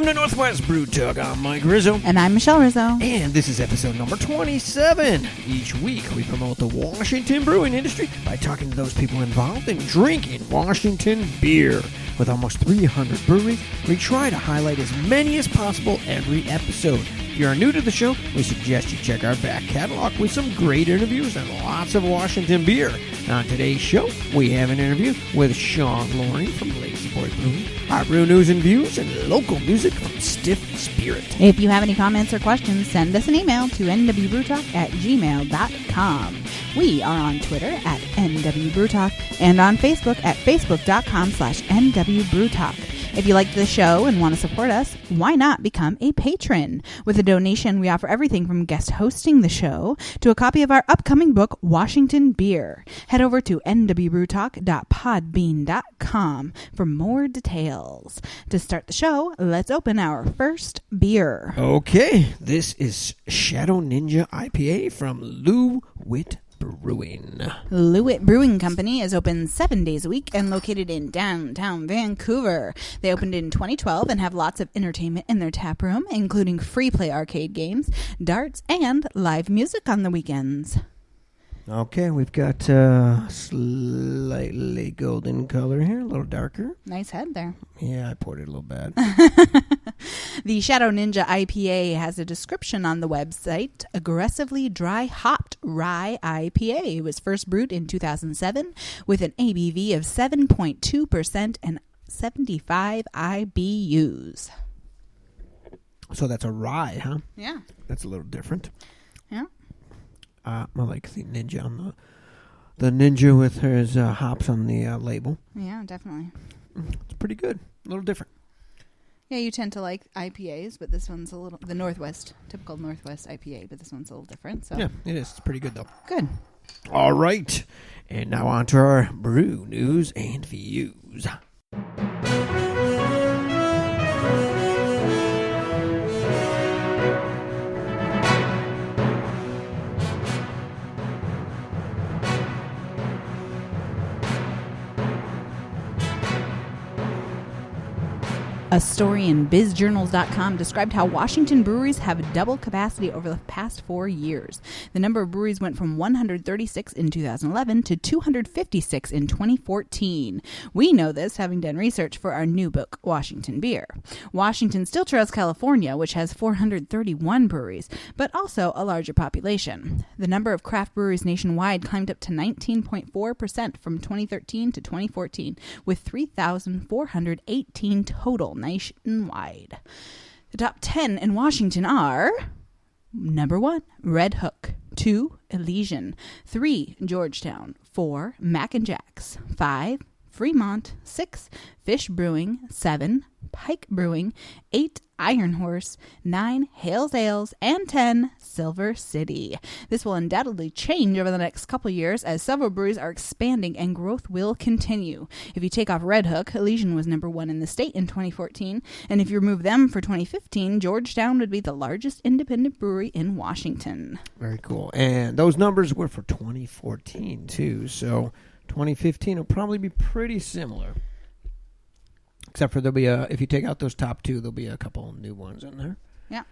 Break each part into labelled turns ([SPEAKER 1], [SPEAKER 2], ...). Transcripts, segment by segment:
[SPEAKER 1] Welcome to Northwest Brew Talk. I'm Mike Rizzo.
[SPEAKER 2] And I'm Michelle Rizzo.
[SPEAKER 1] And this is episode number 27. Each week, we promote the Washington brewing industry by talking to those people involved in drinking Washington beer. With almost 300 breweries, we try to highlight as many as possible every episode. If you are new to the show, we suggest you check our back catalog with some great interviews and lots of Washington beer. On today's show, we have an interview with Shawn from Lazy Boy Brewing, our brew news and views, and local music from Stiff Spirit.
[SPEAKER 2] If you have any comments or questions, send us an email to nwbrewtalk@gmail.com. We are on Twitter at nwbrewtalk and on Facebook at facebook.com/nwbrewtalk. If you like the show and want to support us, why not become a patron? With a donation, we offer everything from guest hosting the show to a copy of our upcoming book, Washington Beer. Head over to nwbrewtalk.podbean.com for more details. To start the show, let's open our first beer.
[SPEAKER 1] Okay, this is Shadow Ninja IPA from Loowit Brewing.
[SPEAKER 2] Loowit Brewing Company is open 7 days a week and located in downtown Vancouver. They opened in 2012 and have lots of entertainment in their tap room, including free play arcade games, darts, and live music on the weekends.
[SPEAKER 1] Okay, we've got slightly golden color here, a little darker.
[SPEAKER 2] Nice head there.
[SPEAKER 1] Yeah, I poured it a little bad.
[SPEAKER 2] The Shadow Ninja IPA has a description on the website. Aggressively dry hopped rye IPA. It was first brewed in 2007 with an ABV of 7.2% and 75 IBUs.
[SPEAKER 1] So that's a rye, huh?
[SPEAKER 2] Yeah.
[SPEAKER 1] That's a little different.
[SPEAKER 2] Yeah.
[SPEAKER 1] I like the ninja on the ninja with his hops on the label.
[SPEAKER 2] Yeah, definitely.
[SPEAKER 1] It's pretty good. A little different.
[SPEAKER 2] Yeah, you tend to like IPAs, but this one's a little the typical Northwest IPA, but this one's a little different. So
[SPEAKER 1] yeah, it is. It's pretty good though.
[SPEAKER 2] Good.
[SPEAKER 1] All right, and now on to our brew news and views.
[SPEAKER 2] A story in bizjournals.com described how Washington breweries have doubled capacity over the past 4 years. The number of breweries went from 136 in 2011 to 256 in 2014. We know this, having done research for our new book, Washington Beer. Washington still trails California, which has 431 breweries, but also a larger population. The number of craft breweries nationwide climbed up to 19.4% from 2013 to 2014, with 3,418 total nationwide. The top 10 in Washington are number 1, Red Hook, 2, Elysian, 3, Georgetown, 4, Mac and Jack's, 5, Fremont, 6, Fish Brewing, 7, Pike Brewing, 8, Iron Horse, 9, Hales Ales, and 10, Silver City. This will undoubtedly change over the next couple years as several breweries are expanding and growth will continue. If you take off Red Hook, Elysian was number 1 in the state in 2014, and if you remove them for 2015, Georgetown would be the largest independent brewery in Washington.
[SPEAKER 1] Very cool. And those numbers were for 2014 too, so 2015 will probably be pretty similar. Except for there'll be if you take out those top 2, there'll be a couple new ones in there.
[SPEAKER 2] Yeah.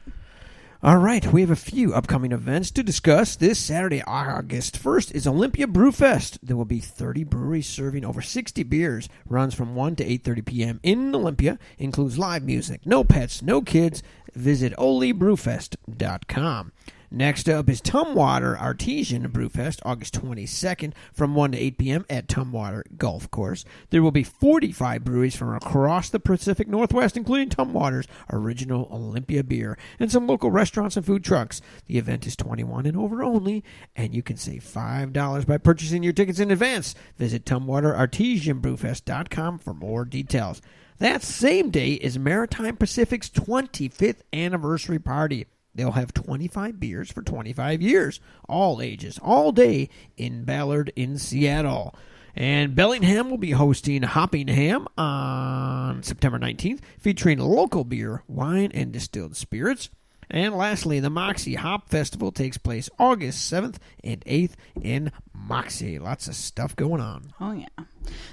[SPEAKER 1] All right, we have a few upcoming events to discuss. This Saturday, August 1st, is Olympia Brew Fest. There will be 30 breweries serving over 60 beers. Runs from 1 to 8:30 p.m. in Olympia. Includes live music. No pets, no kids. Visit olybrewfest.com. Next up is Tumwater Artesian Brewfest, August 22nd from 1 to 8 p.m. at Tumwater Golf Course. There will be 45 breweries from across the Pacific Northwest, including Tumwater's original Olympia beer, and some local restaurants and food trucks. The event is 21 and over only, and you can save $5 by purchasing your tickets in advance. Visit TumwaterArtesianBrewfest.com for more details. That same day is Maritime Pacific's 25th anniversary party. They'll have 25 beers for 25 years, all ages, all day in Ballard in Seattle. And Bellingham will be hosting Hoppingham on September 19th, featuring local beer, wine, and distilled spirits. And lastly, the Moxie Hop Festival takes place August 7th and 8th in Moxie. Lots of stuff going on.
[SPEAKER 2] Oh, yeah.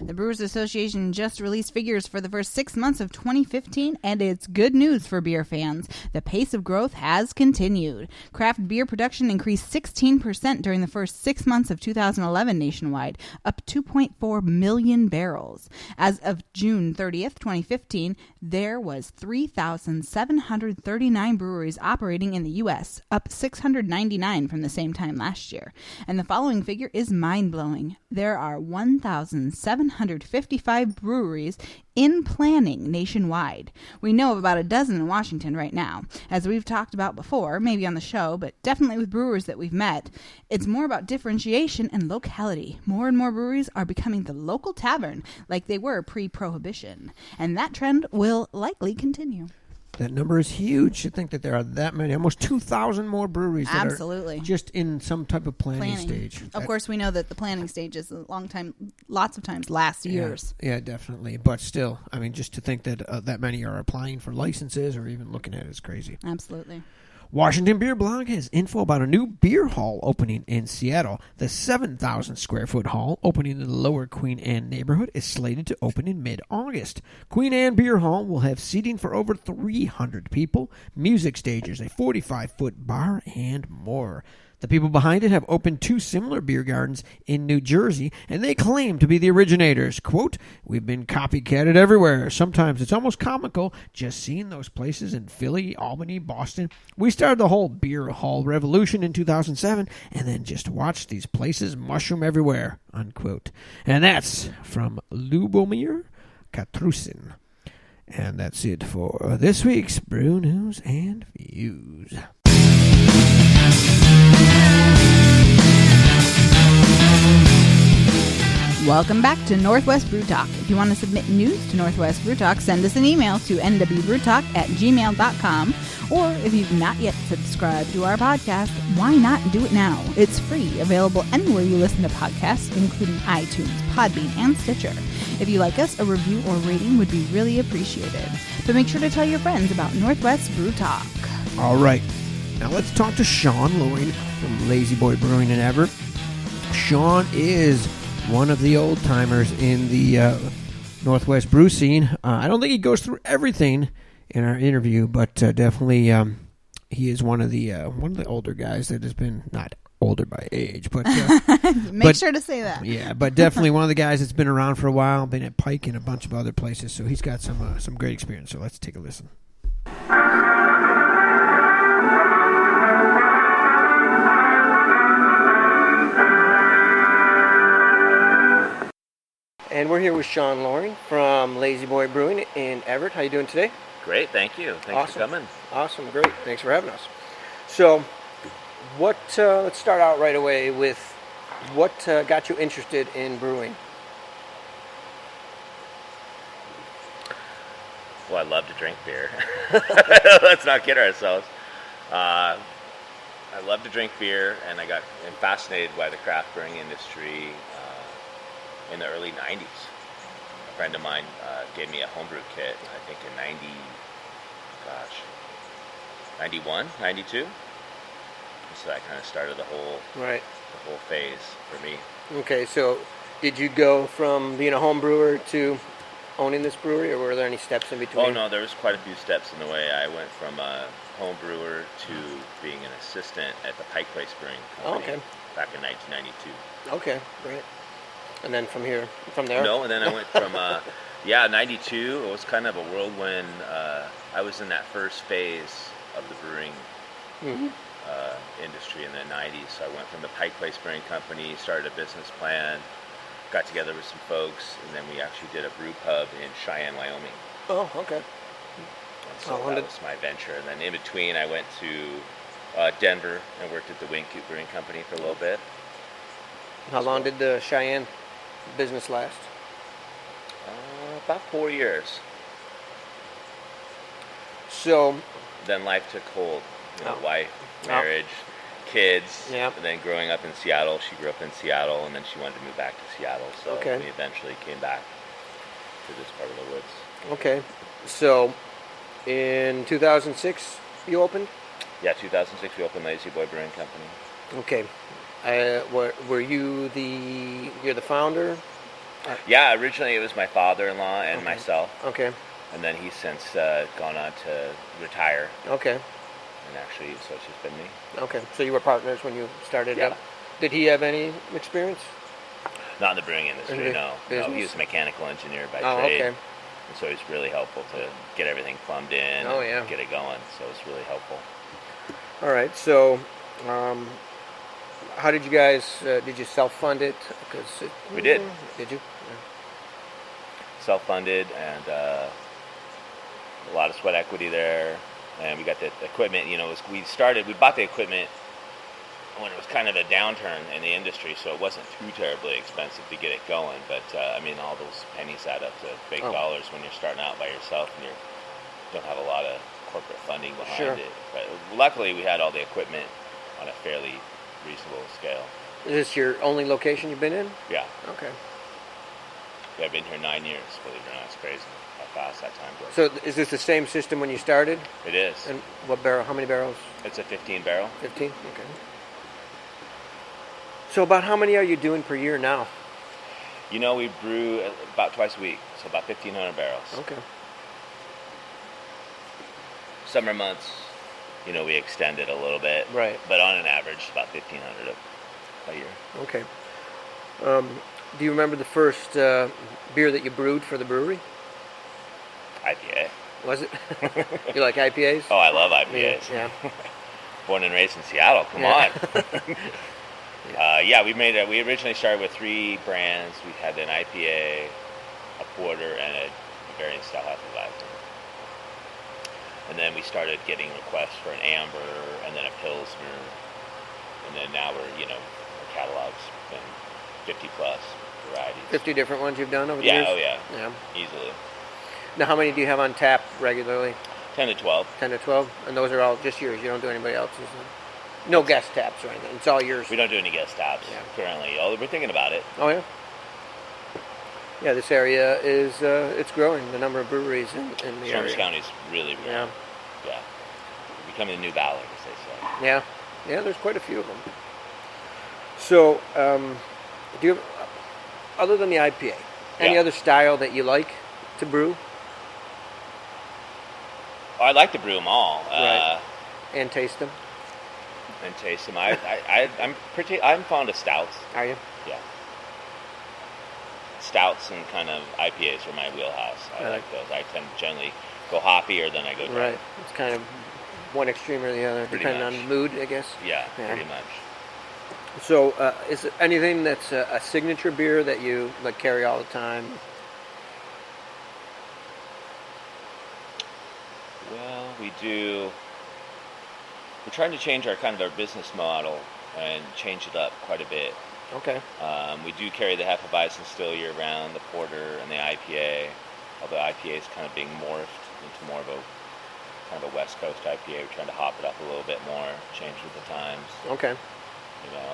[SPEAKER 2] The Brewers Association just released figures for the first 6 months of 2015, and it's good news for beer fans. The pace of growth has continued. Craft beer production increased 16% during the first 6 months of 2011 nationwide, up 2.4 million barrels. As of June 30th, 2015, there was 3,739 breweries operating in the U.S., up 699 from the same time last year. And the following figure is mind-blowing. There are 1,755 breweries in planning nationwide. We know of about a dozen in Washington right now. As we've talked about before, maybe on the show, but definitely with brewers that we've met, it's more about differentiation and locality. More and more breweries are becoming the local tavern like they were pre-prohibition. And that trend will likely continue.
[SPEAKER 1] That number is huge. You think that there are that many, almost 2,000 more breweries that
[SPEAKER 2] Absolutely.
[SPEAKER 1] are just in some type of planning stage.
[SPEAKER 2] Of course, we know that the planning stage is a long time, lots of times lasts years.
[SPEAKER 1] Yeah, definitely. But still, I mean, just to think that that many are applying for licenses or even looking at it is crazy.
[SPEAKER 2] Absolutely.
[SPEAKER 1] Washington Beer Blog has info about a new beer hall opening in Seattle. The 7,000 square foot hall opening in the Lower Queen Anne neighborhood is slated to open in mid-August. Queen Anne Beer Hall will have seating for over 300 people, music stages, a 45-foot bar, and more. The people behind it have opened 2 similar beer gardens in New Jersey, and they claim to be the originators. Quote, "We've been copycatted everywhere. Sometimes it's almost comical just seeing those places in Philly, Albany, Boston. We started the whole beer hall revolution in 2007, and then just watched these places mushroom everywhere." Unquote. And that's from Lubomir Katrusin. And that's it for this week's Brew News and Views.
[SPEAKER 2] Welcome back to Northwest Brew Talk. If you want to submit news to Northwest Brew Talk, send us an email to nwbrewtalk@gmail.com. Or if you've not yet subscribed to our podcast, why not do it now? It's free, available anywhere you listen to podcasts, including iTunes, Podbean, and Stitcher. If you like us, a review or rating would be really appreciated. But make sure to tell your friends about Northwest Brew Talk.
[SPEAKER 1] All right. Now let's talk to Shawn Loowit from Lazy Boy Brewing in Everett. Shawn is one of the old timers in the Northwest brew scene. I don't think he goes through everything in our interview, but definitely he is one of the older guys that has been, not older by age, but
[SPEAKER 2] make sure to say that.
[SPEAKER 1] Yeah, but definitely one of the guys that's been around for a while, been at Pike and a bunch of other places. So he's got some great experience. So let's take a listen. And we're here with Shawn Loowit from Lazy Boy Brewing in Everett. How you doing today?
[SPEAKER 3] Great, thank you. Thanks for coming.
[SPEAKER 1] Awesome, great. Thanks for having us. So, let's start out right away with what got you interested in brewing?
[SPEAKER 3] Well, I love to drink beer. Let's not kid ourselves. I love to drink beer, and I got fascinated by the craft brewing industry in the early 90s. A friend of mine gave me a homebrew kit, I think in 91, 92. So that kind of started the whole phase for me.
[SPEAKER 1] Okay, so did you go from being a home brewer to owning this brewery, or were there any steps in between?
[SPEAKER 3] Oh no, there was quite a few steps in the way. I went from a home brewer to being an assistant at the Pike Place Brewing Company back in 1992.
[SPEAKER 1] Okay, great. And then from there?
[SPEAKER 3] No, and then I went from, 92. It was kind of a whirlwind. I was in that first phase of the brewing industry in the 90s. So I went from the Pike Place Brewing Company, started a business plan, got together with some folks, and then we actually did a brew pub in Cheyenne, Wyoming.
[SPEAKER 1] Oh, okay.
[SPEAKER 3] And so that was my venture. And then in between, I went to Denver and worked at the Wingcoop Brewing Company for a little bit.
[SPEAKER 1] How long did the Cheyenne business last?
[SPEAKER 3] About 4 years.
[SPEAKER 1] So
[SPEAKER 3] then life took hold. Wife, marriage, kids, and then growing up in Seattle. She grew up in Seattle, and then she wanted to move back to Seattle. So we eventually came back to this part of the woods.
[SPEAKER 1] Okay. So in 2006, you opened?
[SPEAKER 3] Yeah, 2006 we opened Lazy Boy Brewing Company.
[SPEAKER 1] Okay. Were you you're the founder?
[SPEAKER 3] Yeah, originally it was my father-in-law and myself,
[SPEAKER 1] Okay.
[SPEAKER 3] and then he's since gone on to retire,
[SPEAKER 1] Okay.
[SPEAKER 3] and actually, so it's just been me.
[SPEAKER 1] Okay. So you were partners when you started
[SPEAKER 3] Yeah.
[SPEAKER 1] up. Did he have any experience?
[SPEAKER 3] Not in the brewing industry,
[SPEAKER 1] In the
[SPEAKER 3] no.
[SPEAKER 1] business?
[SPEAKER 3] No, he was a mechanical engineer by
[SPEAKER 1] Oh,
[SPEAKER 3] trade.
[SPEAKER 1] okay.
[SPEAKER 3] And so he's really helpful to get everything plumbed in
[SPEAKER 1] Oh,
[SPEAKER 3] and
[SPEAKER 1] yeah.
[SPEAKER 3] get it going. So it's really helpful.
[SPEAKER 1] All right. So, how did you guys? Did you self-fund it?
[SPEAKER 3] We did.
[SPEAKER 1] Did you?
[SPEAKER 3] Self-funded and a lot of sweat equity there. And we got the equipment, we bought the equipment when it was kind of a downturn in the industry, so it wasn't too terribly expensive to get it going. But, all those pennies add up to big dollars when you're starting out by yourself and you don't have a lot of corporate funding behind it. But luckily, we had all the equipment on a fairly reasonable scale.
[SPEAKER 1] Is this your only location you've been in?
[SPEAKER 3] Yeah.
[SPEAKER 1] Okay.
[SPEAKER 3] Yeah, I've been here 9 years, believe it or not. It's crazy how fast that time goes.
[SPEAKER 1] So is this the same system when you started?
[SPEAKER 3] It is.
[SPEAKER 1] And what barrel? How many barrels?
[SPEAKER 3] It's a 15 barrel.
[SPEAKER 1] 15? Okay. So about how many are you doing per year now?
[SPEAKER 3] We brew about twice a week, so about 1,500 barrels.
[SPEAKER 1] Okay.
[SPEAKER 3] Summer months, we extend it a little bit.
[SPEAKER 1] Right.
[SPEAKER 3] But on an average, about 1,500 a year.
[SPEAKER 1] Okay. Do you remember the first beer that you brewed for the brewery?
[SPEAKER 3] IPA.
[SPEAKER 1] Was it? You like IPAs?
[SPEAKER 3] Oh, I love IPAs.
[SPEAKER 1] Yeah.
[SPEAKER 3] Born and raised in Seattle. Come on. We originally started with 3 brands. We had an IPA, a porter, and a Bavarian style Hefeweizen. And then we started getting requests for an amber, and then a pilsner, and then now our catalog's been 50 plus varieties.
[SPEAKER 1] 50 different ones you've done over the years?
[SPEAKER 3] Oh yeah.
[SPEAKER 1] Yeah.
[SPEAKER 3] Easily.
[SPEAKER 1] Now, how many do you have on tap regularly?
[SPEAKER 3] 10 to 12.
[SPEAKER 1] 10 to 12? And those are all just yours? You don't do anybody else's? No guest taps or anything? It's all yours?
[SPEAKER 3] We don't do any guest taps currently. Although we're thinking about it.
[SPEAKER 1] Oh, yeah? Yeah, this area is, it's growing, the number of breweries in the area.
[SPEAKER 3] Sherman County's really growing. Yeah. Becoming the new Valley, as they say.
[SPEAKER 1] Yeah. Yeah, there's quite a few of them. So, do you, other than the IPA, any other style that you like to brew?
[SPEAKER 3] Oh, I like to brew them all.
[SPEAKER 1] Right. And taste them?
[SPEAKER 3] And taste them. I'm fond of stouts.
[SPEAKER 1] Are you?
[SPEAKER 3] Yeah. Stouts and kind of IPAs are my wheelhouse. I like those. I tend to generally go hoppy or then I go dry.
[SPEAKER 1] Right. It's kind of one extreme or the other, depending on mood, I guess.
[SPEAKER 3] Yeah, pretty much.
[SPEAKER 1] So, is there anything that's a signature beer that you carry all the time?
[SPEAKER 3] Well, we do. We're trying to change our business model and change it up quite a bit.
[SPEAKER 1] Okay.
[SPEAKER 3] We do carry the Hefeweizen still year round, the porter and the IPA, although IPA is kind of being morphed into more of a kind of a West Coast IPA. We're trying to hop it up a little bit more, change with the times.
[SPEAKER 1] Okay.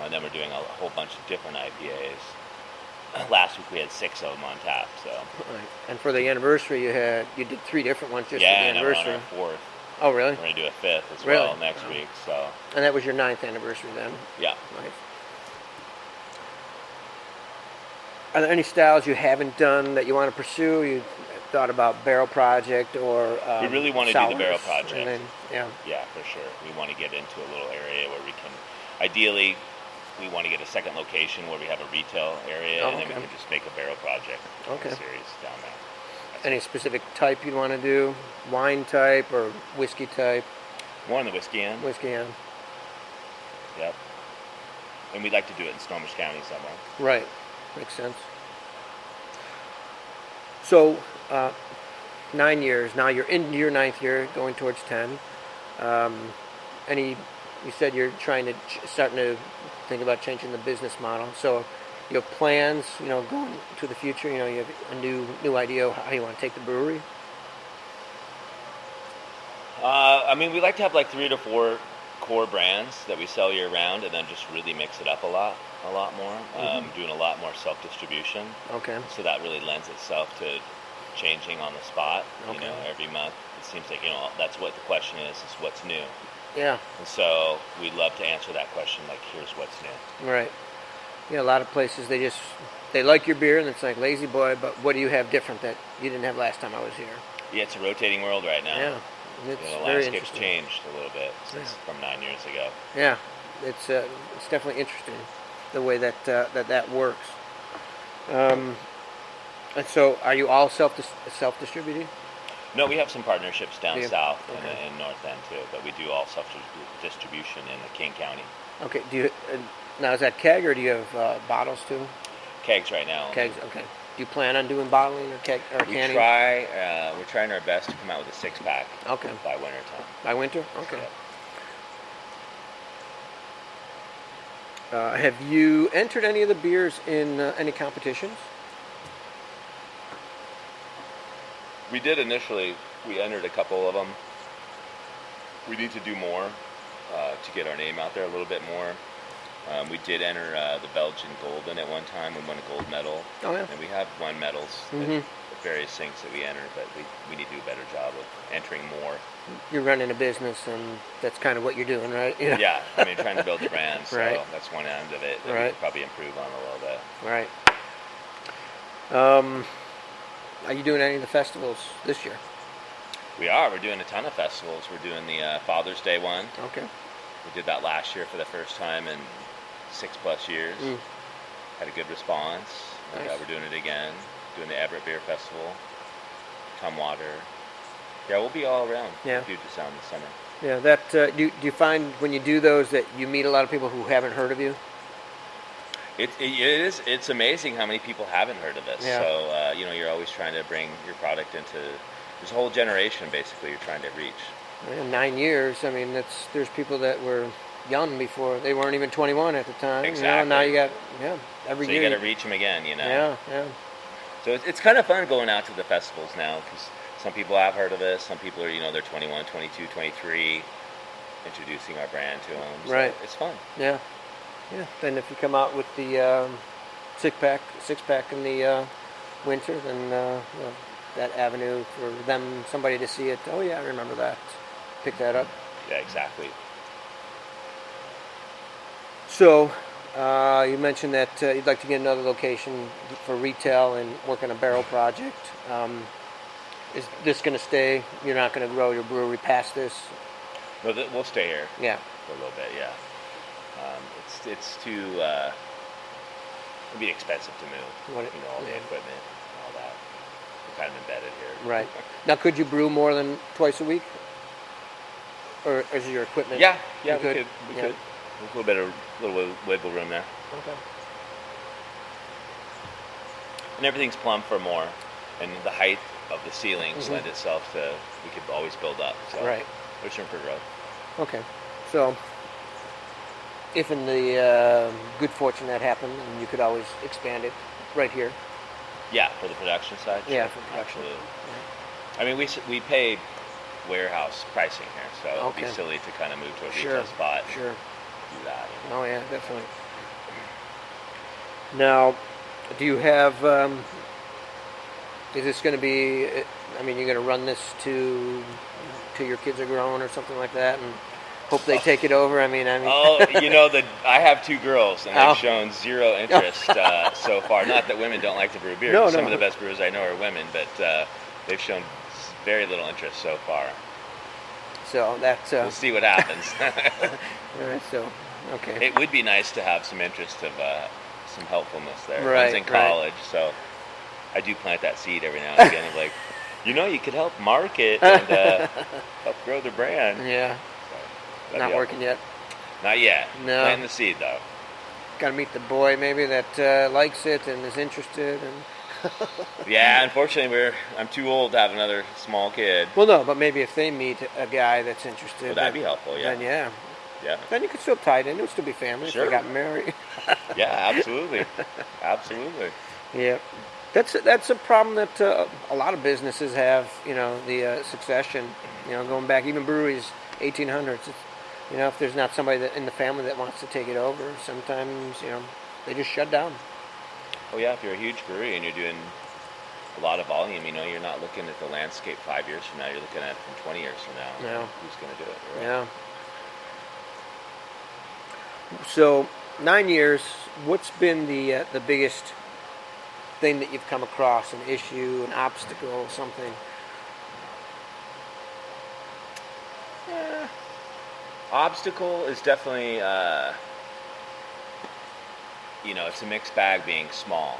[SPEAKER 3] And then we're doing a whole bunch of different IPAs. Last week we had 6 of them on tap. So.
[SPEAKER 1] Right. And for the anniversary, you did 3 different ones just for the anniversary.
[SPEAKER 3] Yeah, and we're on our 4th.
[SPEAKER 1] Oh, really?
[SPEAKER 3] We're going to do a 5th as well next week. So.
[SPEAKER 1] And that was your 9th anniversary then?
[SPEAKER 3] Yeah.
[SPEAKER 1] Nice. Are there any styles you haven't done that you want to pursue? You thought about Barrel Project or
[SPEAKER 3] we really want to do the Barrel Project.
[SPEAKER 1] Then,
[SPEAKER 3] yeah, for sure. We want to get into a little area where we can, ideally, we want to get a second location where we have a retail area, and then we can just make a Barrel Project series down there.
[SPEAKER 1] Any specific type you'd want to do? Wine type or whiskey type?
[SPEAKER 3] More on the whiskey end.
[SPEAKER 1] Whiskey end.
[SPEAKER 3] Yep. And we'd like to do it in Snohomish County somewhere.
[SPEAKER 1] Right. Makes sense. So, 9 years. Now you're in your 9th year, going towards 10. You said you're starting to think about changing the business model. So, you have plans, going to the future. You have a new idea of how you want to take the brewery.
[SPEAKER 3] We like to have 3 to 4 core brands that we sell year round, and then just really mix it up a lot more. Doing a lot more self-distribution. Okay. So that really lends itself to changing on the spot. Every month. It seems like that's what the question is what's new. Yeah. And so we'd love to answer that question. Here's what's new.
[SPEAKER 1] Right. a lot of places they like your beer and it's like lazy boy, but what do you have different that you didn't have last time I was here?
[SPEAKER 3] Yeah, it's a rotating world right now.
[SPEAKER 1] Yeah, it's
[SPEAKER 3] the
[SPEAKER 1] very
[SPEAKER 3] landscape's
[SPEAKER 1] interesting.
[SPEAKER 3] changed a little bit since from 9 years ago.
[SPEAKER 1] Yeah, it's definitely interesting the way that works. And so, are you all self-distributed?
[SPEAKER 3] No, we have some partnerships down south
[SPEAKER 1] Okay.
[SPEAKER 3] and North End too, but we do all self-distribution in the King County.
[SPEAKER 1] Okay. Do you now is that keg or do you have bottles too?
[SPEAKER 3] Kegs right now.
[SPEAKER 1] Kegs. Okay. Do you plan on doing bottling or keg or
[SPEAKER 3] We
[SPEAKER 1] canning?
[SPEAKER 3] we're trying our best to come out with a 6-pack.
[SPEAKER 1] Okay.
[SPEAKER 3] By winter time.
[SPEAKER 1] By winter. Okay.
[SPEAKER 3] Yeah.
[SPEAKER 1] Have you entered any of the beers in any competitions?
[SPEAKER 3] We did initially. We entered a couple of them. We need to do more to get our name out there a little bit more. We did enter the Belgian Golden at one time. We won a gold medal.
[SPEAKER 1] Oh, yeah.
[SPEAKER 3] And we have won medals at various things that we entered, but we need to do a better job of entering more.
[SPEAKER 1] You're running a business, and that's kind of what you're doing, right?
[SPEAKER 3] Yeah, I mean, trying to build the brand, so
[SPEAKER 1] Right.
[SPEAKER 3] that's one end of it that
[SPEAKER 1] Right.
[SPEAKER 3] we could probably improve on a little bit.
[SPEAKER 1] Right. Are you doing any of the festivals this year?
[SPEAKER 3] We're doing a ton of festivals. We're doing the Father's Day one.
[SPEAKER 1] Okay.
[SPEAKER 3] We did that last year for the first time in 6+ years. Had a good response. And,
[SPEAKER 1] Nice.
[SPEAKER 3] we're doing it again. Doing the Everett Beer Festival. Tumwater. Yeah, we'll be all around.
[SPEAKER 1] Yeah.
[SPEAKER 3] Puget Sound this summer.
[SPEAKER 1] Yeah. That do you find when you do those that you meet a lot of people who haven't heard of you?
[SPEAKER 3] It's amazing how many people haven't heard of us.
[SPEAKER 1] Yeah.
[SPEAKER 3] So you're always trying to bring your product into this whole generation. Basically, you're trying to reach.
[SPEAKER 1] In 9 years, I mean, there's people that were young before. They weren't even 21 at the time.
[SPEAKER 3] Exactly.
[SPEAKER 1] Now you got every
[SPEAKER 3] So
[SPEAKER 1] year.
[SPEAKER 3] you got to reach them again.
[SPEAKER 1] Yeah.
[SPEAKER 3] So it's kind of fun going out to the festivals now because some people have heard of us. Some people are they're 21, 22, 23, introducing our brand to them. So
[SPEAKER 1] Right.
[SPEAKER 3] It's fun.
[SPEAKER 1] Yeah. Then if you come out with the six pack in the winter, then that avenue for them, somebody to see it. Oh yeah, I remember that. Pick that up.
[SPEAKER 3] Yeah, exactly.
[SPEAKER 1] So you mentioned that you'd like to get another location for retail and work on a barrel project. Is this going to stay? You're not going to grow your brewery past this?
[SPEAKER 3] No, we'll stay here.
[SPEAKER 1] Yeah.
[SPEAKER 3] For a little bit. Yeah. It's too. It'd be expensive to move. All the equipment and all that. We're kind of embedded here.
[SPEAKER 1] Right. Now, could you brew more than twice a week? Or is your equipment?
[SPEAKER 3] Yeah,
[SPEAKER 1] you
[SPEAKER 3] we could.
[SPEAKER 1] Yeah.
[SPEAKER 3] There's a little bit of wiggle room there.
[SPEAKER 1] Okay.
[SPEAKER 3] And everything's plumbed for more. And the height of the ceilings lend itself to, we could always build up. So
[SPEAKER 1] Right.
[SPEAKER 3] there's room for growth.
[SPEAKER 1] Okay. So, if in the good fortune that happened, and you could always expand it right here.
[SPEAKER 3] Yeah, for the production side.
[SPEAKER 1] Yeah,
[SPEAKER 3] sure,
[SPEAKER 1] for production.
[SPEAKER 3] Absolutely. I mean, we pay warehouse pricing here, so it'd be
[SPEAKER 1] Okay.
[SPEAKER 3] silly to kind of move to a
[SPEAKER 1] Sure.
[SPEAKER 3] retail spot and
[SPEAKER 1] Sure.
[SPEAKER 3] do that.
[SPEAKER 1] Oh yeah, definitely. Now, do you have? Is this going to be? I mean, you're going to run this till your kids are grown or something like that, and hope they take it over. I mean.
[SPEAKER 3] Oh, I have 2 girls, and
[SPEAKER 1] Oh.
[SPEAKER 3] they've shown zero interest so far. Not that women don't like to brew beer.
[SPEAKER 1] No,
[SPEAKER 3] Some
[SPEAKER 1] no.
[SPEAKER 3] of the best brewers I know are women, but they've shown very little interest so far.
[SPEAKER 1] So that's.
[SPEAKER 3] We'll see what happens.
[SPEAKER 1] All right. So, okay.
[SPEAKER 3] It would be nice to have some interest of some helpfulness there.
[SPEAKER 1] Right,
[SPEAKER 3] One's in
[SPEAKER 1] right.
[SPEAKER 3] college, so I do plant that seed every now and again of like, you could help market and help grow the brand.
[SPEAKER 1] Yeah.
[SPEAKER 3] So,
[SPEAKER 1] Not working yet.
[SPEAKER 3] Not yet.
[SPEAKER 1] No.
[SPEAKER 3] Planting the seed though.
[SPEAKER 1] Got to meet the boy maybe that likes it and is interested and.
[SPEAKER 3] Yeah, unfortunately, I'm too old to have another small kid.
[SPEAKER 1] Well, no, but maybe if they meet a guy that's interested,
[SPEAKER 3] Well, that'd be helpful. Yeah.
[SPEAKER 1] then yeah.
[SPEAKER 3] Yeah.
[SPEAKER 1] Then you could still tie it in. It would still be family
[SPEAKER 3] Sure.
[SPEAKER 1] if they got married.
[SPEAKER 3] Yeah. Absolutely. Absolutely.
[SPEAKER 1] Yeah, that's a problem that a lot of businesses have. The succession. Going back even breweries, 1800s. It's, if there's not somebody that in the family that wants to take it over, sometimes they just shut down.
[SPEAKER 3] Oh yeah. If you're a huge brewery and you're doing a lot of volume, you're not looking at the landscape 5 years from now. You're looking at it from 20 years from now.
[SPEAKER 1] No.
[SPEAKER 3] Who's going to do it? Right?
[SPEAKER 1] Yeah. So 9 years. What's been the biggest thing that you've come across? An issue, an obstacle, something?
[SPEAKER 3] Obstacle is definitely, it's a mixed bag being small.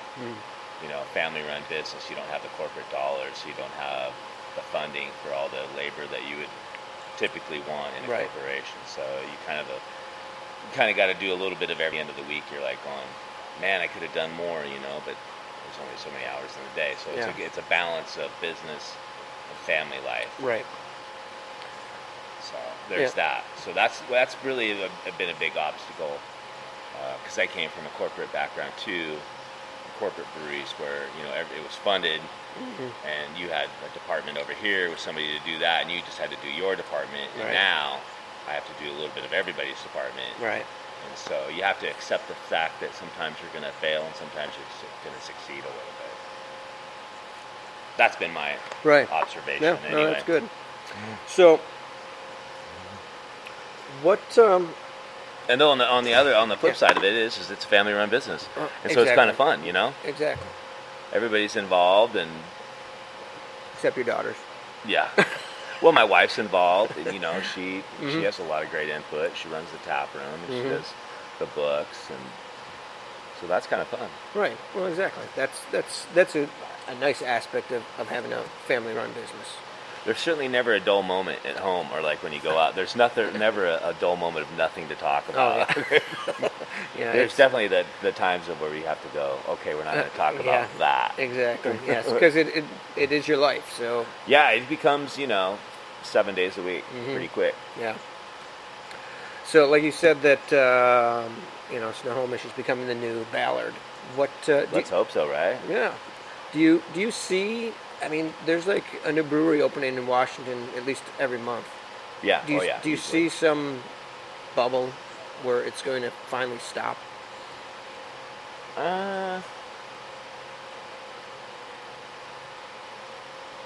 [SPEAKER 3] Family-run business. You don't have the corporate dollars. You don't have the funding for all the labor that you would typically want in a corporation. So you kind of got to do a little bit of every end of the week. You're like going, man, I could have done more, but there's only so many hours in the day. So it's a balance of business and family life.
[SPEAKER 1] Right.
[SPEAKER 3] So there's that. So that's really been a big obstacle, because I came from a corporate background too, corporate breweries where it was funded, and you had a department over here with somebody to do that, and you just had to do your department. And now I have to do a little bit of everybody's department.
[SPEAKER 1] Right.
[SPEAKER 3] And so you have to accept the fact that sometimes you're going to fail and sometimes you're going to succeed a little bit. That's been my observation.
[SPEAKER 1] Yeah,
[SPEAKER 3] anyway.
[SPEAKER 1] No, that's good. So, what?
[SPEAKER 3] And then on the flip side of it is it's a family-run business, and so it's kind of fun,
[SPEAKER 1] Exactly.
[SPEAKER 3] Everybody's involved, and
[SPEAKER 1] except your daughters.
[SPEAKER 3] Yeah. Well, my wife's involved, and she has a lot of great input. She runs the tap room, and she does the books, and so that's kind of fun.
[SPEAKER 1] Right. Well, exactly. That's a nice aspect of having a family-run business.
[SPEAKER 3] There's certainly never a dull moment at home, or like when you go out. There's never a dull moment of nothing to talk about.
[SPEAKER 1] Oh, yeah.
[SPEAKER 3] There's definitely the times of where we have to go, okay, we're not going to talk about that.
[SPEAKER 1] Exactly, yes, because it is your life, so...
[SPEAKER 3] Yeah, it becomes, 7 days a week pretty quick.
[SPEAKER 1] Yeah. So, like you said that, Snohomish is becoming the new Ballard.
[SPEAKER 3] Let's hope so, right?
[SPEAKER 1] Yeah. Do you see... I mean, there's like a new brewery opening in Washington at least every month.
[SPEAKER 3] Yeah.
[SPEAKER 1] Do you see some bubble where it's going to finally stop?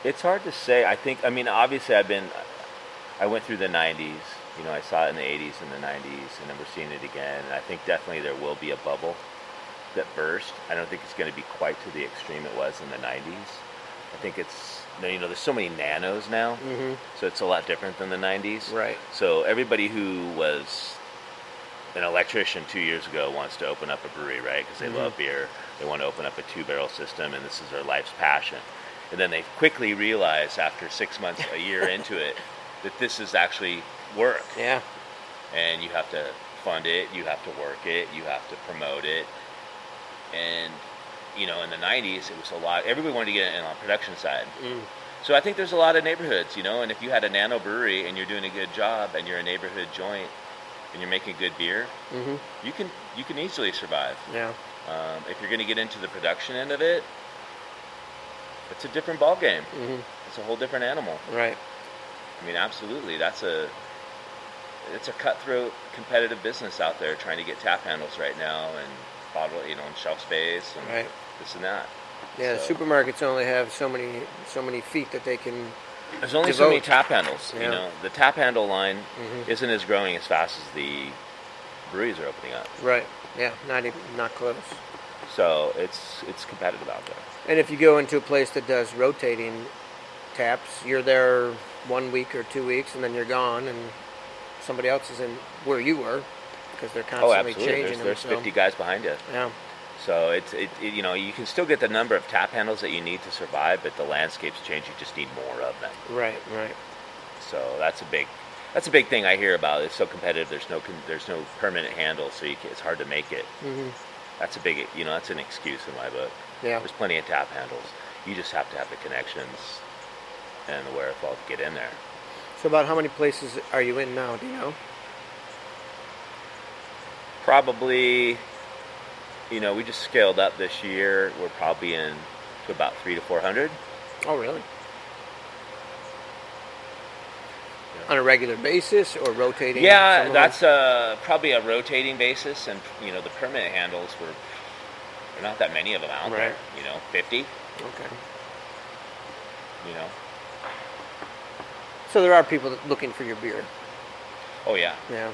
[SPEAKER 3] It's hard to say. Obviously I went through the 90s. I saw it in the 80s and the 90s, and then we're seeing it again. And I think definitely there will be a bubble that burst. I don't think it's going to be quite to the extreme it was in the 90s. I think it's, there's so many nanos now, so it's a lot different than the 90s.
[SPEAKER 1] Right.
[SPEAKER 3] So everybody who was an electrician 2 years ago wants to open up a brewery, right? Because they love beer. They want to open up a 2-barrel system, and this is their life's passion. And then they quickly realize after 6 months, a year into it, that this is actually work.
[SPEAKER 1] Yeah.
[SPEAKER 3] And you have to fund it, you have to work it, you have to promote it. And in the 90s, it was a lot. Everybody wanted to get in on the production side. So I think there's a lot of neighborhoods, and if you had a nano brewery and you're doing a good job and you're a neighborhood joint and you're making good beer, you can easily survive.
[SPEAKER 1] Yeah.
[SPEAKER 3] If you're going to get into the production end of it, it's a different ball game. It's a whole different animal.
[SPEAKER 1] Right.
[SPEAKER 3] Absolutely. It's a cutthroat, competitive business out there trying to get tap handles right now and bottle, and shelf space and this and that.
[SPEAKER 1] Yeah, so. The supermarkets only have so many feet that they can.
[SPEAKER 3] There's only so many tap handles. Yeah. The tap handle line isn't as growing as fast as the breweries are opening up.
[SPEAKER 1] Right. Yeah. Not close.
[SPEAKER 3] So it's competitive out there.
[SPEAKER 1] And if you go into a place that does rotating taps, you're there 1 week or 2 weeks, and then you're gone, and somebody else is in where you were because they're constantly changing.
[SPEAKER 3] There's 50 guys behind you.
[SPEAKER 1] Yeah.
[SPEAKER 3] So you can still get the number of tap handles that you need to survive, but the landscape's changed. You just need more of them.
[SPEAKER 1] Right.
[SPEAKER 3] So that's a big thing I hear about. It's so competitive. There's no permanent handle, so it's hard to make it. That's a big, that's an excuse in my book.
[SPEAKER 1] Yeah.
[SPEAKER 3] There's plenty of tap handles. You just have to have the connections and the wherewithal to get in there.
[SPEAKER 1] So about how many places are you in now? Do you know?
[SPEAKER 3] Probably, we just scaled up this year. We're probably in to about 300 to 400.
[SPEAKER 1] Oh, really? Yeah. On a regular basis or rotating?
[SPEAKER 3] Yeah, that's probably a rotating basis. And, the permanent handles there are not that many of them out there. 50.
[SPEAKER 1] Okay.
[SPEAKER 3] So
[SPEAKER 1] there are people looking for your beer.
[SPEAKER 3] Oh, yeah.
[SPEAKER 1] Yeah.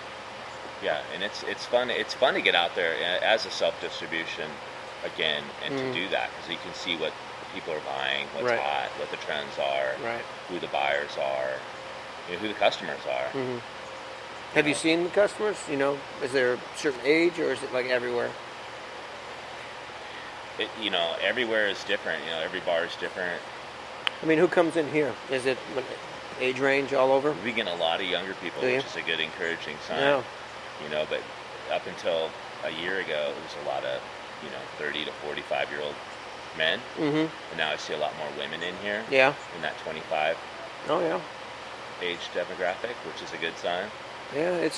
[SPEAKER 3] Yeah, and it's fun. It's fun to get out there as a self-distribution again, and to do that because you can see what people are buying, what's hot, what the trends are, who the buyers are, who the customers are.
[SPEAKER 1] Have you seen the customers? Is there a certain age, or is it like everywhere?
[SPEAKER 3] Everywhere is different. Every bar is different.
[SPEAKER 1] I mean, who comes in here? Is it age range all over?
[SPEAKER 3] We get a lot of younger people, which is a good encouraging sign.
[SPEAKER 1] Yeah.
[SPEAKER 3] But up until a year ago, it was a lot of 30 to 45-year-old men. And now I see a lot more women in here.
[SPEAKER 1] Yeah.
[SPEAKER 3] In that 25 age demographic, which is a good sign.
[SPEAKER 1] Yeah,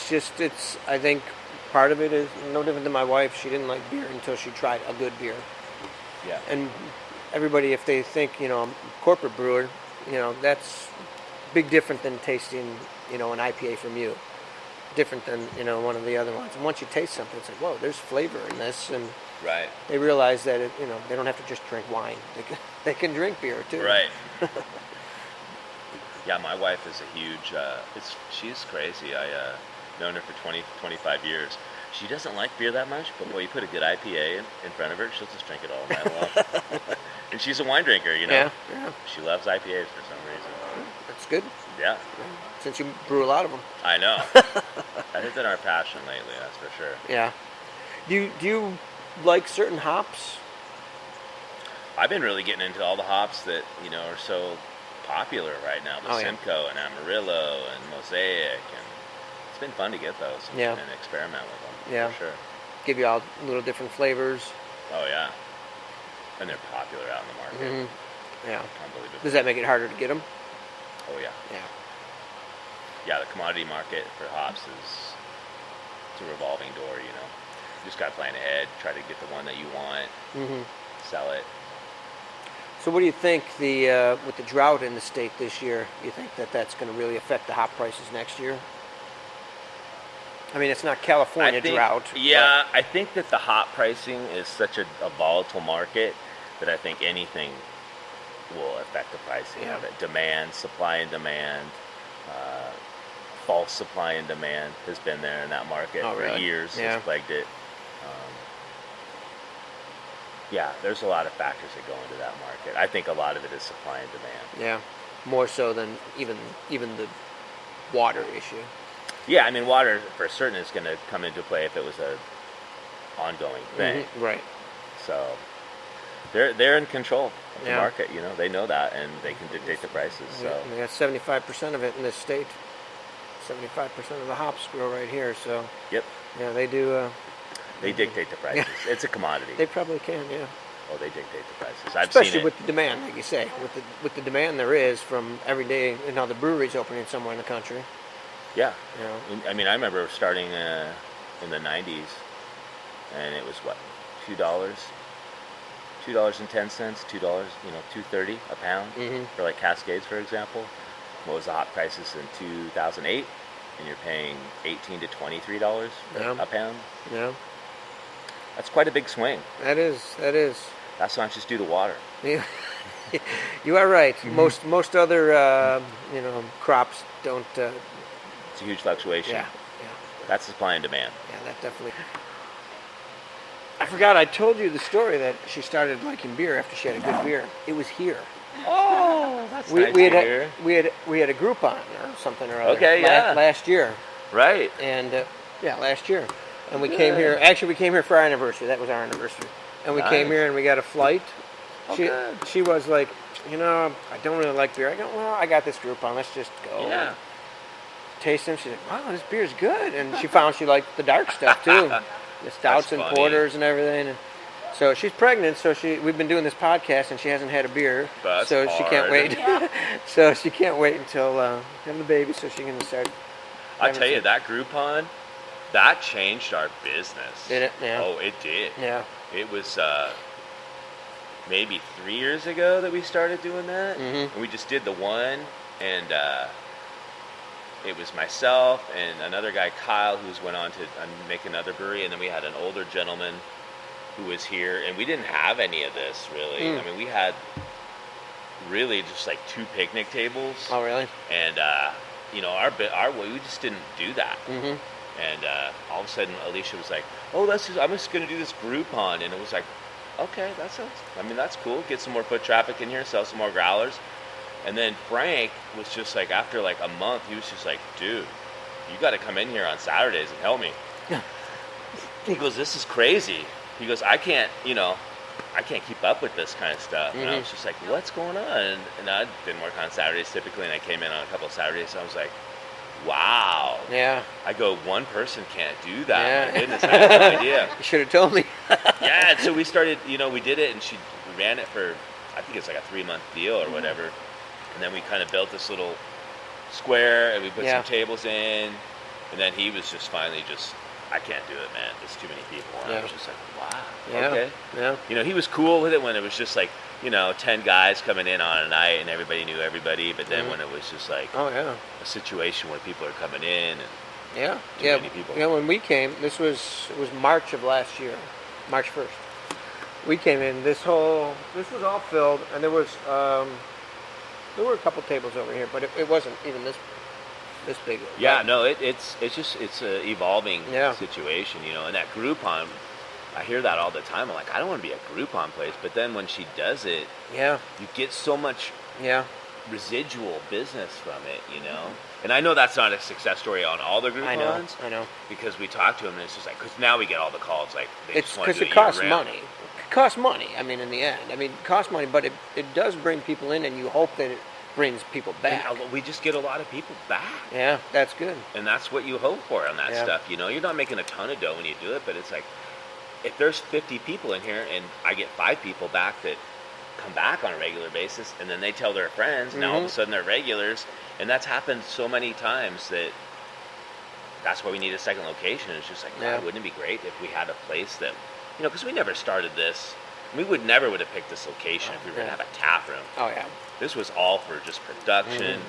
[SPEAKER 1] I think part of it is no different than my wife. She didn't like beer until she tried a good beer.
[SPEAKER 3] Yeah.
[SPEAKER 1] And everybody, if they think, I'm a corporate brewer, that's big different than tasting, an IPA from you. Different than, one of the other ones. And once you taste something, it's like, whoa, there's flavor in this. And they realize that, they don't have to just drink wine. They can drink beer, too.
[SPEAKER 3] Right. Yeah, my wife is a huge, she's crazy. I've known her for 20, 25 years. She doesn't like beer that much, but you put a good IPA in front of her, she'll just drink it all night long. And she's a wine drinker,
[SPEAKER 1] Yeah.
[SPEAKER 3] She loves IPAs for some reason.
[SPEAKER 1] That's good.
[SPEAKER 3] Yeah.
[SPEAKER 1] Since you brew a lot of them.
[SPEAKER 3] I know. That has been our passion lately, that's for sure.
[SPEAKER 1] Yeah. Do you like certain hops?
[SPEAKER 3] I've been really getting into all the hops that, are so popular right now. The Simcoe and Amarillo and Mosaic, and it's been fun to get those and experiment with them, for sure.
[SPEAKER 1] Give you all little different flavors.
[SPEAKER 3] Oh, yeah. And they're popular out in the market.
[SPEAKER 1] Yeah.
[SPEAKER 3] Unbelievable.
[SPEAKER 1] Does that make it harder to get them?
[SPEAKER 3] Oh, yeah.
[SPEAKER 1] Yeah.
[SPEAKER 3] Yeah, the commodity market for hops it's a revolving door, You just got to plan ahead, try to get the one that you want, sell it.
[SPEAKER 1] So what do you think with the drought in the state this year, you think that's going to really affect the hop prices next year? I mean, it's not California drought.
[SPEAKER 3] Yeah, I think that the hop pricing is such a volatile market that I think anything will affect the pricing of it. Demand, supply and demand, false supply and demand has been there in that market for years. Has plagued it. There's a lot of factors that go into that market. I think a lot of it is supply and demand.
[SPEAKER 1] Yeah, more so than even the water issue.
[SPEAKER 3] Yeah, I mean, water for certain is going to come into play if it was a ongoing thing.
[SPEAKER 1] Right.
[SPEAKER 3] So they're in control of the market. They know that, and they can dictate the prices. So
[SPEAKER 1] they got 75% of it in this state. 75% of the hops grow right here. So
[SPEAKER 3] yep.
[SPEAKER 1] Yeah, they do.
[SPEAKER 3] They dictate the prices. It's a commodity.
[SPEAKER 1] They probably can, yeah.
[SPEAKER 3] Oh, they dictate the prices.
[SPEAKER 1] Especially with the demand, like you say, with the demand there is from every day, and now the brewery's opening somewhere in the country.
[SPEAKER 3] Yeah. I mean, I remember starting in the 90s, and it was what, $2, $2.10, $2, $2.30 a pound for like Cascades, for example. What was the hop prices in 2008? And you're paying $18 to $23 a pound.
[SPEAKER 1] Yeah.
[SPEAKER 3] That's quite a big swing.
[SPEAKER 1] That is.
[SPEAKER 3] That's not just due to water.
[SPEAKER 1] Yeah. You are right. Most other crops don't.
[SPEAKER 3] It's a huge fluctuation.
[SPEAKER 1] Yeah.
[SPEAKER 3] That's supply and demand.
[SPEAKER 1] Yeah, that definitely. I forgot. I told you the story that she started liking beer after she had a good beer. It was here.
[SPEAKER 3] Oh, that's nice to hear.
[SPEAKER 1] We had a Groupon or something or other.
[SPEAKER 3] Okay,
[SPEAKER 1] last year.
[SPEAKER 3] Right.
[SPEAKER 1] And last year. And we came here. Actually, we came here for our anniversary. That was our anniversary. And we came here and we got a flight. She was like, I don't really like beer. I go, well, I got this Groupon. Let's just go.
[SPEAKER 3] Yeah.
[SPEAKER 1] Taste them. She's like, wow, this beer's good. And she found she liked the dark stuff too, the stouts and porters and everything. And so she's pregnant. So we've been doing this podcast and she hasn't had a beer.
[SPEAKER 3] That's
[SPEAKER 1] so
[SPEAKER 3] hard.
[SPEAKER 1] She can't wait. So she can't wait until having the baby so she can start.
[SPEAKER 3] I'll tell you, that Groupon, that changed our business.
[SPEAKER 1] Did it? Yeah.
[SPEAKER 3] Oh, it did.
[SPEAKER 1] Yeah.
[SPEAKER 3] It was maybe 3 years ago that we started doing that. And we just did the one, and it was myself and another guy, Kyle, who's went on to make another brewery, and then we had an older gentleman who was here, and we didn't have any of this, really. I mean, we had really just like 2 picnic tables.
[SPEAKER 1] Oh, really?
[SPEAKER 3] And, we just didn't do that. And all of a sudden, Alicia was like, "Oh, I'm just going to do this Groupon," and it was like, "Okay, that's cool. Get some more foot traffic in here, sell some more growlers." And then Frank was just like, after like a month, he was just like, "Dude, you got to come in here on Saturdays and help me." He goes, "This is crazy." He goes, I can't keep up with this kind of stuff." And I was just like, "What's going on?" And I didn't work on Saturdays typically, and I came in on a couple of Saturdays, and I was like, wow.
[SPEAKER 1] Yeah.
[SPEAKER 3] I go, one person can't do that. Yeah. My goodness, I had no idea.
[SPEAKER 1] You should have told me.
[SPEAKER 3] Yeah, and so we started, we did it, and she ran it for, I think it's like a 3-month deal or whatever. And then we kind of built this little square, and we put some tables in. And then he was just finally I can't do it, man. There's too many people. And I was just like, wow, okay. Yeah. He was cool with it when it was just like, 10 guys coming in on a night and everybody knew everybody. But then when it was just like a situation where people are coming in and too many people.
[SPEAKER 4] When we came, it was March of last year, March 1st. We came in, this was all filled, and there were a couple tables over here, but it wasn't even this big.
[SPEAKER 3] Yeah, no, it's an evolving situation, and that Groupon, I hear that all the time. I'm like, I don't want to be a Groupon place, but then when she does it, you get so much residual business from it, And I know that's not a success story on all the Groupons.
[SPEAKER 4] I know. Because
[SPEAKER 3] we talk to them, and it's just like, because now we get all the calls, like,
[SPEAKER 4] it's because it costs money. It costs money, in the end. It costs money, but it does bring people in, and you hope that it brings people back.
[SPEAKER 3] And we just get a lot of people back.
[SPEAKER 4] Yeah, that's good.
[SPEAKER 3] And that's what you hope for on that stuff, You're not making a ton of dough when you do it, but it's like, if there's 50 people in here and I get 5 people back that come back on a regular basis, and then they tell their friends, now all of a sudden they're regulars, and that's happened so many times that's why we need a second location. It's just like, God, wouldn't it be great if we had a place that, because we never started this. We never would have picked this location if we were going to have a tap room.
[SPEAKER 4] Oh, yeah.
[SPEAKER 3] This was all for just production,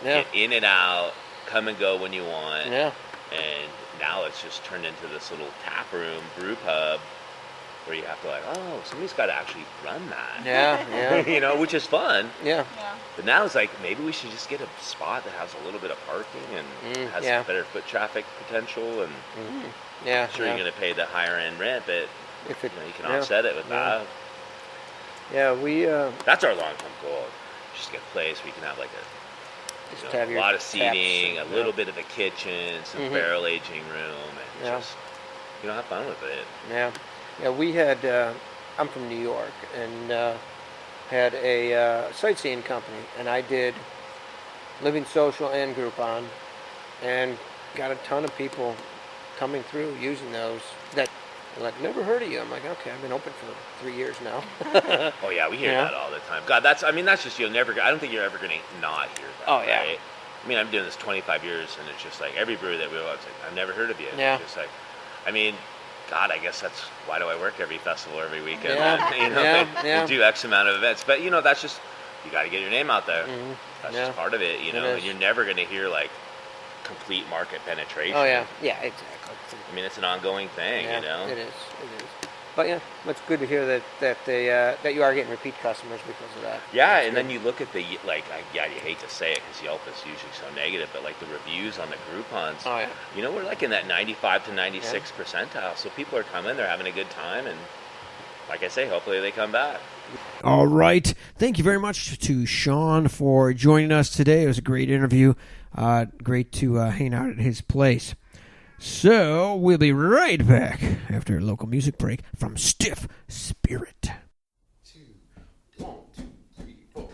[SPEAKER 3] get in and out, come and go when you want.
[SPEAKER 4] Yeah.
[SPEAKER 3] And now it's just turned into this little tap room, brew pub, where you have to somebody's got to actually run that.
[SPEAKER 4] Yeah.
[SPEAKER 3] Which is fun.
[SPEAKER 4] Yeah.
[SPEAKER 3] But now it's like, maybe we should just get a spot that has a little bit of parking and has better foot traffic potential. And you're going to pay the higher end rent, but if you can offset it with that.
[SPEAKER 4] Yeah, we.
[SPEAKER 3] That's our long-term goal. Just get a place where you can have like a lot of seating, a little bit of a kitchen, some barrel aging room, and just have fun with it.
[SPEAKER 4] Yeah, we had. I'm from New York, and had a sightseeing company, and I did Living Social and Groupon, and got a ton of people coming through using those that. Like, never heard of you. I'm like, okay, I've been open for 3 years now.
[SPEAKER 3] Oh yeah, we hear that all the time. God, that's just I don't think you're ever going to not hear that.
[SPEAKER 4] Oh yeah.
[SPEAKER 3] Right? I'm doing this 25 years, and it's just like every brewery that we go, it's like, I've never heard of you.
[SPEAKER 4] Yeah.
[SPEAKER 3] It's just like, God, I guess that's why do I work every festival every weekend?
[SPEAKER 4] Yeah.
[SPEAKER 3] Do X amount of events, but that's just you got to get your name out there. That's just part of it, And you're never going to hear like complete market penetration.
[SPEAKER 4] Oh yeah, exactly.
[SPEAKER 3] It's an ongoing thing,
[SPEAKER 4] It is. But it's good to hear that you are getting repeat customers because of that.
[SPEAKER 3] Yeah, and then you look at the you hate to say it because Yelp is usually so negative, but like the reviews on the Groupons.
[SPEAKER 4] Oh yeah.
[SPEAKER 3] We're like in that 95 to 96 percentile, so people are coming, they're having a good time, and like I say, hopefully they come back.
[SPEAKER 1] All right. Thank you very much to Shawn for joining us today. It was a great interview. Great to hang out at his place. So we'll be right back after a local music break from Stiff Spirit.
[SPEAKER 5] 2, 1, 2, 3, 4.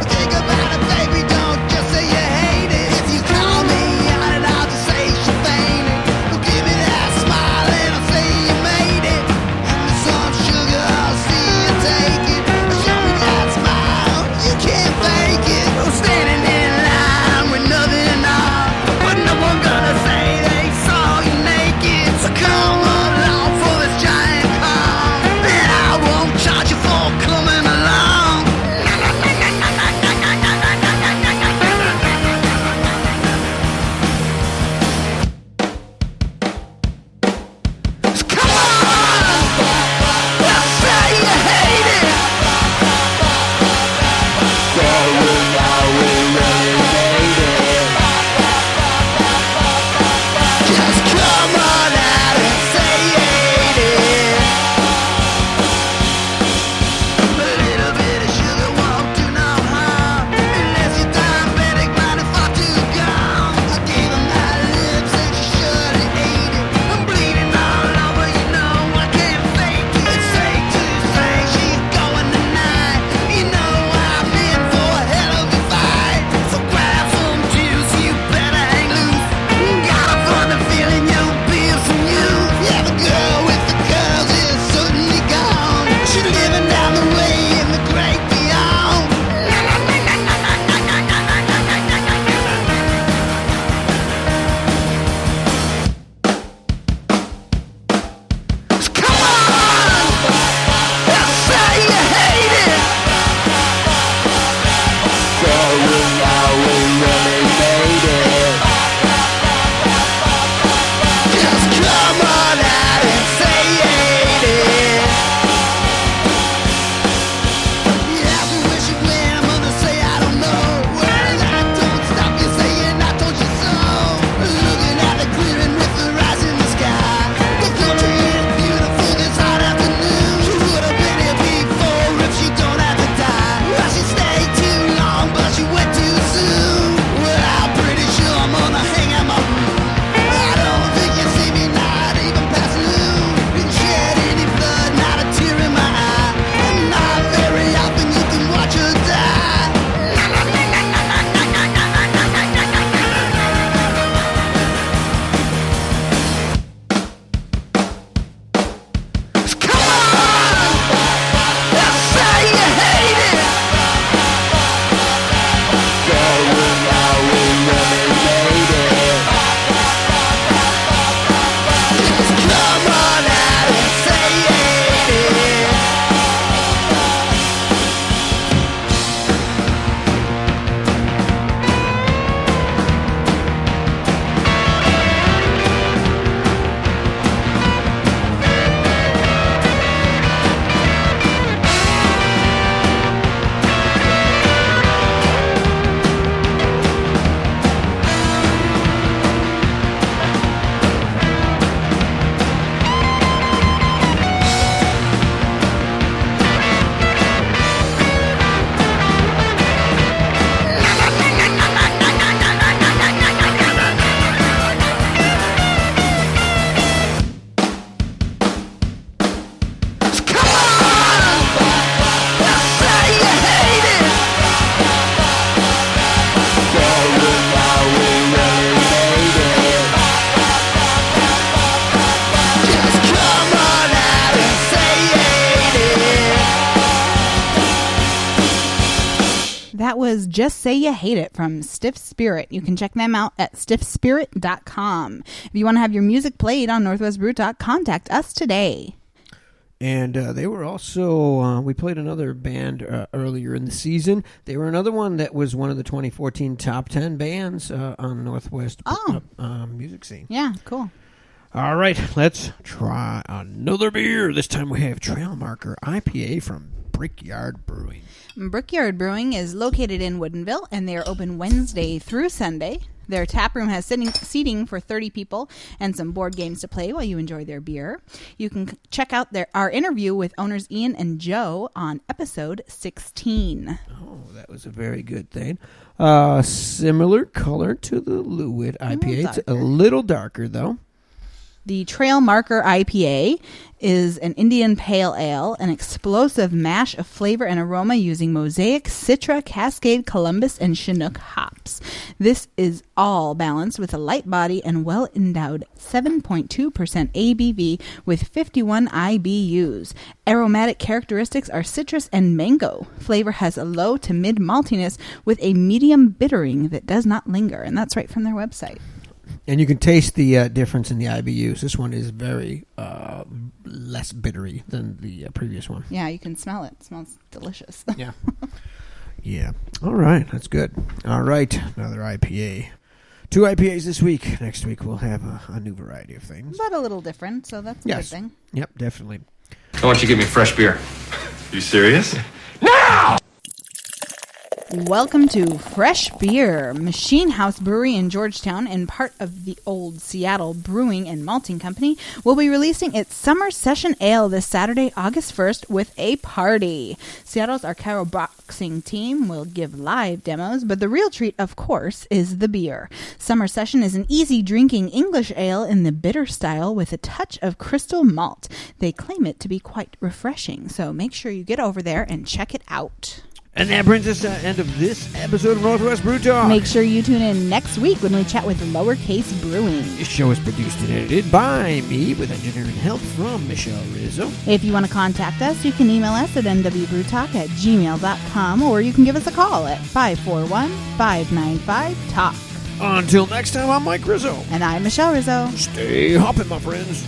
[SPEAKER 5] Think about it, baby. Don't just say you hate it. If you call me on it, I'll just say she fainted. Well, give me that smile and I'll say you made it. Give me some sugar, I'll see you take it. Show me that smile, you can't fake it. I'm standing in line with nothing on, but no one gonna say they saw you naked. So come along for this giant call, and I won't charge you for coming along.
[SPEAKER 2] Just Say You Hate It from Stiff Spirit. You can check them out at stiffspirit.com. If you want to have your music played on Northwest Brew Talk, contact us today.
[SPEAKER 1] And they were also, we played another band earlier in the season. They were another one that was one of the 2014 top 10 bands on Northwest music scene.
[SPEAKER 2] Yeah, cool.
[SPEAKER 1] All right, let's try another beer. This time we have Trailmarker IPA from Brickyard Brewing.
[SPEAKER 2] Brickyard Brewing is located in Woodinville, and they are open Wednesday through Sunday. Their tap room has seating for 30 people and some board games to play while you enjoy their beer. You can check out our interview with owners Ian and Joe on episode 16.
[SPEAKER 1] Oh, that was a very good thing. Similar color to the Loowit IPA. It's a little darker, though.
[SPEAKER 2] The Trailmarker IPA is an Indian Pale Ale, an explosive mash of flavor and aroma using Mosaic, Citra, Cascade, Columbus, and Chinook hops. This is all balanced with a light body and well-endowed 7.2% ABV with 51 IBUs. Aromatic characteristics are citrus and mango. Flavor has a low to mid maltiness with a medium bittering that does not linger, and that's right from their website.
[SPEAKER 1] And you can taste the difference in the IBUs. This one is very less bittery than the previous one.
[SPEAKER 2] Yeah, you can smell it. It smells delicious.
[SPEAKER 1] Yeah. Yeah. All right. That's good. All right. Another IPA. 2 IPAs this week. Next week we'll have a new variety of things.
[SPEAKER 2] But a little different, so that's a good thing.
[SPEAKER 1] Yep, definitely.
[SPEAKER 6] I want you to get me fresh beer. You serious?
[SPEAKER 2] Welcome to Fresh Beer, Machine House Brewery in Georgetown, and part of the old Seattle Brewing and Malting Company, will be releasing its Summer Session Ale this Saturday, August 1st, with a party. Seattle's Arcaro Boxing team will give live demos, but the real treat, of course, is the beer. Summer Session is an easy-drinking English ale in the bitter style with a touch of crystal malt. They claim it to be quite refreshing, so make sure you get over there and check it out.
[SPEAKER 1] And that brings us to the end of this episode of Northwest Brew Talk.
[SPEAKER 2] Make sure you tune in next week when we chat with Lowercase Brewing.
[SPEAKER 1] This show is produced and edited by me with engineering help from Michelle Rizzo.
[SPEAKER 2] If you want to contact us, you can email us at nwbrewtalk@gmail.com, or you can give us a call at 541-595-TALK.
[SPEAKER 1] Until next time, I'm Mike Rizzo.
[SPEAKER 2] And I'm Michelle Rizzo.
[SPEAKER 1] Stay hopping, my friends.